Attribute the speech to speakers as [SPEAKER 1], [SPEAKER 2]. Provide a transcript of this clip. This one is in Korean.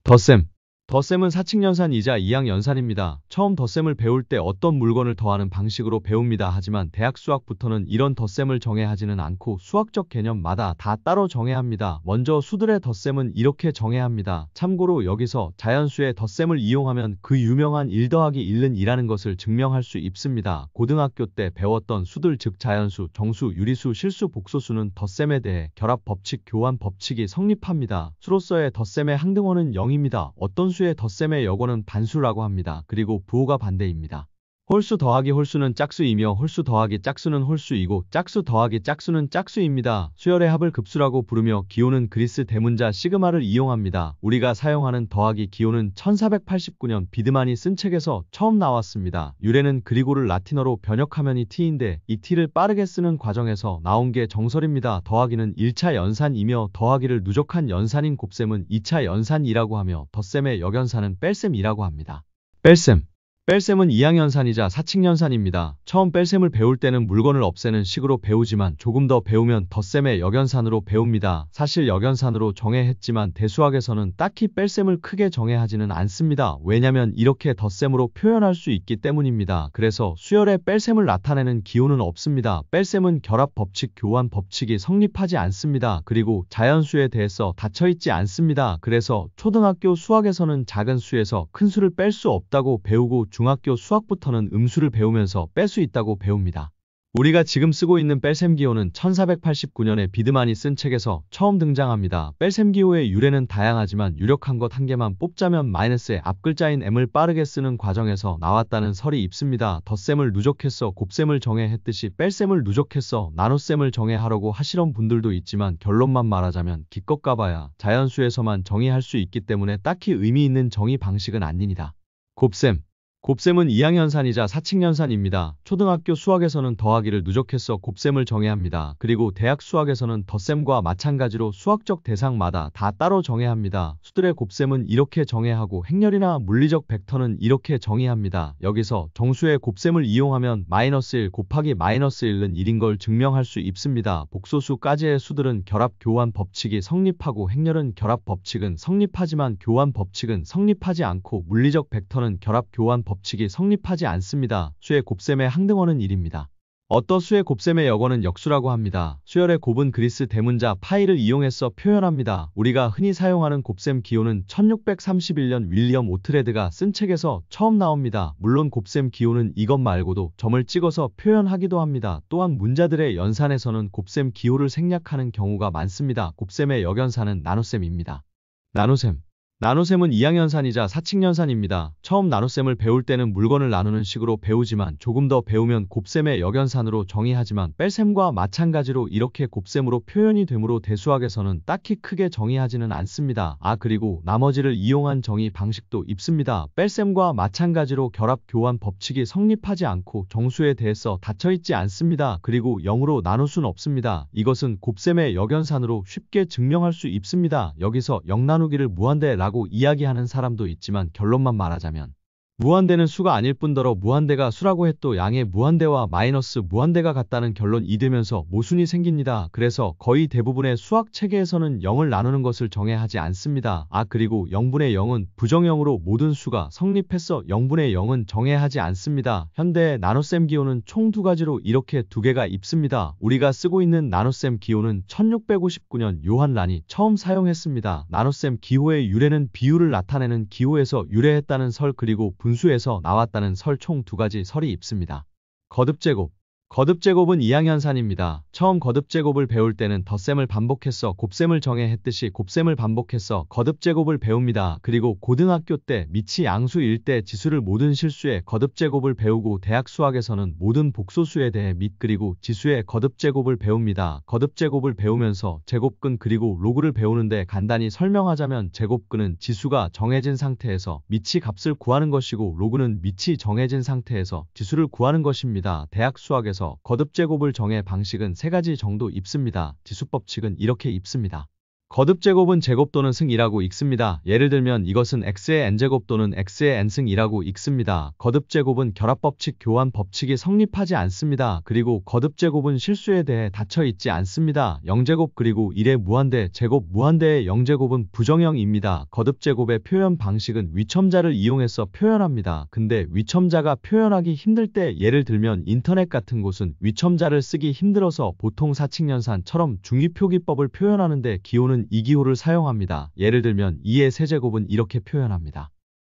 [SPEAKER 1] 덧셈. 덧셈은 사칙연산이자 이항연산입니다. 처음 덧셈을 배울 때 어떤 물건을 더하는 방식으로 배웁니다. 하지만 대학 수학부터는 이런 덧셈을 정해 하지는 않고 수학적 개념마다 다 따로 정해야 합니다. 먼저 수들의 덧셈은 이렇게 정해야 합니다. 참고로 여기서 자연수의 덧셈을 이용하면 그 유명한 1 더하기 1은 2라는 것을 증명할 수 있습니다. 고등학교 때 배웠던 수들 즉 자연수, 정수, 유리수, 실수, 복소수는 덧셈에 대해 결합 법칙, 교환 법칙이 성립합니다. 수로서의 덧셈의 항등호는 0입니다. 어떤 수의 덧셈의 역어는 반수라고 합니다. 그리고 부호가 반대입니다. 홀수 더하기 홀수는 짝수이며 홀수 더하기 짝수는 홀수이고 짝수 더하기 짝수는 짝수입니다. 수열의 합을 급수라고 부르며 기호는 그리스 대문자 시그마를 이용합니다. 우리가 사용하는 더하기 기호는 1489년 비드만이 쓴 책에서 처음 나왔습니다. 유래는 그리고를 라틴어로 번역하면 이 t인데 이 t를 빠르게 쓰는 과정에서 나온 게 정설입니다. 더하기는 1차 연산이며 더하기를 누적한 연산인 곱셈은 2차 연산이라고 하며 덧셈의 역연산은 뺄셈이라고 합니다. 뺄셈. 뺄셈은 이항연산이자 사칙연산입니다. 처음 뺄셈을 배울 때는 물건을 없애는 식으로 배우지만 조금 더 배우면 덧셈의 역연산으로 배웁니다. 사실 역연산으로 정해했지만 대수학에서는 딱히 뺄셈을 크게 정해하지는 않습니다. 왜냐면 이렇게 덧셈으로 표현할 수 있기 때문입니다. 그래서 수열의 뺄셈을 나타내는 기호는 없습니다. 뺄셈은 결합 법칙, 교환 법칙이 성립하지 않습니다. 그리고 자연수에 대해서 닫혀있지 않습니다. 그래서 초등학교 수학에서는 작은 수에서 큰 수를 뺄 수 없다고 배우고 중학교 수학부터는 음수를 배우면서 뺄 수 있다고 배웁니다. 우리가 지금 쓰고 있는 뺄셈 기호는 1489년에 비드만이 쓴 책에서 처음 등장합니다. 뺄셈 기호의 유래는 다양하지만 유력한 것 한 개만 뽑자면 마이너스의 앞글자인 m을 빠르게 쓰는 과정에서 나왔다는 설이 있습니다. 덧셈을 누적해서 곱셈을 정해 했듯이 뺄셈을 누적해서 나눗셈을 정해 하려고 하시던 분들도 있지만 결론만 말하자면 기껏 가봐야 자연수에서만 정의할 수 있기 때문에 딱히 의미 있는 정의 방식은 아닙니다. 곱셈. 곱셈은 이항연산이자 사칙연산입니다. 초등학교 수학에서는 더하기를 누적해서 곱셈을 정해야 합니다. 그리고 대학 수학에서는 덧셈과 마찬가지로 수학적 대상마다 다 따로 정해야 합니다. 수들의 곱셈은 이렇게 정해하고 행렬이나 물리적 벡터는 이렇게 정의합니다. 여기서 정수의 곱셈을 이용하면 마이너스 1 곱하기 마이너스 1은 1인 걸 증명할 수 있습니다. 복소수까지의 수들은 결합 교환 법칙이 성립하고 행렬은 결합 법칙은 성립하지만 교환 법칙은 성립하지 않고 물리적 벡터는 결합 교환 법칙이 성립하지 않습니다. 수의 곱셈의 항등호는 1입니다. 어떤 수의 곱셈의 역어는 역수라고 합니다. 수열의 곱은 그리스 대문자 파이를 이용해서 표현합니다. 우리가 흔히 사용하는 곱셈 기호는 1631년 윌리엄 오트레드가 쓴 책에서 처음 나옵니다. 물론 곱셈 기호는 이것 말고도 점을 찍어서 표현하기도 합니다. 또한 문자들의 연산에서는 곱셈 기호를 생략하는 경우가 많습니다. 곱셈의 역연산은 나눗셈입니다. 나눗셈. 나눗셈은 이항연산이자 사칙연산입니다. 처음 나눗셈을 배울 때는 물건을 나누는 식으로 배우지만 조금 더 배우면 곱셈의 역연산으로 정의하지만 뺄셈과 마찬가지로 이렇게 곱셈으로 표현이 되므로 대수학에서는 딱히 크게 정의하지는 않습니다. 그리고 나머지를 이용한 정의 방식도 있습니다. 뺄셈과 마찬가지로 결합 교환 법칙이 성립하지 않고 정수에 대해서 닫혀있지 않습니다. 그리고 0으로 나눌 순 없습니다. 이것은 곱셈의 역연산으로 쉽게 증명할 수 있습니다. 여기서 0 나누기를 무한대 라고 이야기하는 사람도 있지만 결론만 말하자면 무한대는 수가 아닐 뿐더러 무한대가 수라고 해도 양의 무한대와 마이너스 무한대가 같다는 결론이 되면서 모순이 생깁니다. 그래서 거의 대부분의 수학 체계에서는 0을 나누는 것을 정해하지 않습니다. 그리고 0분의 0은 부정형으로 모든 수가 성립해서 0분의 0은 정해하지 않습니다. 현대의 나눗셈 기호는 총 두 가지로 이렇게 두 개가 있습니다. 우리가 쓰고 있는 나눗셈 기호는 1659년 요한 란이 처음 사용했습니다. 나눗셈 기호의 유래는 비율을 나타내는 기호에서 유래했다는 설 그리고 분수에서 나왔다는 설 총 두 가지 설이 있습니다. 거듭제곱. 거듭제곱은 이항연산입니다. 처음 거듭제곱을 배울 때는 덧셈을 반복해서 곱셈을 정해 했듯이 곱셈을 반복해서 거듭제곱을 배웁니다. 그리고 고등학교 때 미치 양수일 때 지수를 모든 실수의 거듭제곱을 배우고 대학 수학에서는 모든 복소수에 대해 및 그리고 지수의 거듭제곱을 배웁니다. 거듭제곱을 배우면서 제곱근 그리고 로그를 배우는데 간단히 설명하자면 제곱근은 지수가 정해진 상태에서 미치 값을 구하는 것이고 로그는 미치 정해진 상태에서 지수를 구하는 것입니다. 대학 수학에서 거듭제곱을 정해 방식은 세 가지 정도 있습니다. 지수법칙은 이렇게 있습니다. 거듭제곱은 제곱 또는 승이라고 읽습니다. 예를 들면 이것은 x의 n제곱 또는 x의 n승이라고 읽습니다. 거듭제곱은 결합법칙, 교환법칙이 성립하지 않습니다. 그리고 거듭제곱은 실수에 대해 닫혀있지 않습니다. 0제곱 그리고 1의 무한대, 제곱 무한대의 0제곱은 부정형입니다. 거듭제곱의 표현 방식은 위첨자를 이용해서 표현합니다. 근데 위첨자가 표현하기 힘들 때 예를 들면 인터넷 같은 곳은 위첨자를 쓰기 힘들어서 보통 사칙연산처럼 중위표기법을 표현하는데 기호는 이기호를 사용합니다. 예를 들면 2의 세제곱은 이렇게 표현합니다.